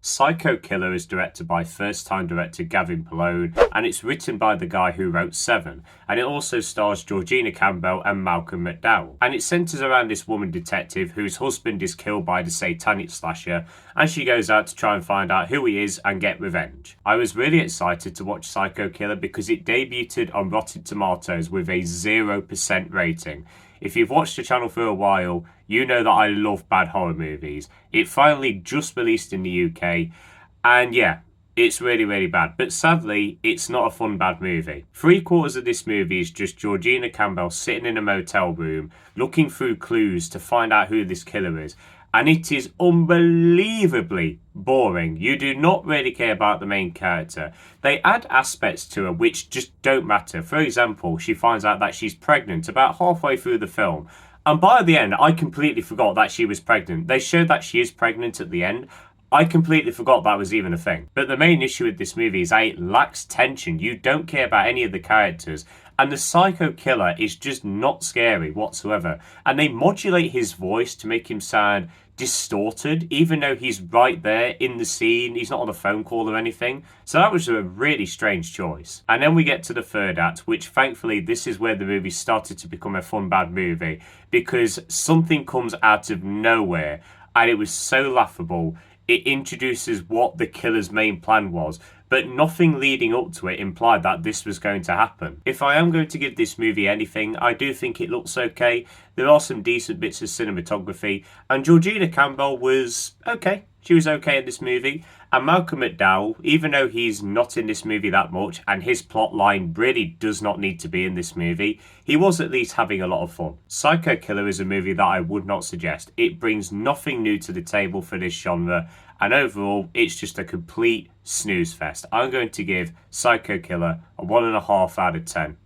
Psycho Killer is directed by first-time director Gavin Polone, and it's written by the guy who wrote Seven, and it also stars Georgina Campbell and Malcolm McDowell. And it centres around this woman detective whose husband is killed by the satanic slasher, and she goes out to try and find out who he is and get revenge. I was really excited to watch Psycho Killer because it debuted on Rotten Tomatoes with a 0% rating. If you've watched the channel for a while, you know that I love bad horror movies. It finally just released in the UK, and yeah, it's really bad. But sadly, it's not a fun bad movie. 3/4 of this movie is just Georgina Campbell sitting in a motel room, looking through clues to find out who this killer is. And it is unbelievably boring. You do not really care about the main character. They add aspects to her which just don't matter. For example, she finds out that she's pregnant about halfway through the film. And by the end, I completely forgot that she was pregnant. They showed that she is pregnant at the end. I completely forgot that was even a thing. But the main issue with this movie is that it lacks tension. You don't care about any of the characters. And the psycho killer is just not scary whatsoever. And they modulate his voice to make him sound distorted, even though he's right there in the scene. He's not on a phone call or anything. So that was a really strange choice. And then we get to the third act, which thankfully this is where the movie started to become a fun bad movie, because something comes out of nowhere and it was so laughable. It introduces what the killer's main plan was, but nothing leading up to it implied that this was going to happen. If I am going to give this movie anything, I do think it looks okay. There are some decent bits of cinematography, and Georgina Campbell was okay. She was okay in this movie. And Malcolm McDowell, even though he's not in this movie that much, and his plot line really does not need to be in this movie, he was at least having a lot of fun. Psycho Killer is a movie that I would not suggest. It brings nothing new to the table for this genre, and overall, it's just a complete snooze fest. I'm going to give Psycho Killer a 1.5 out of 10.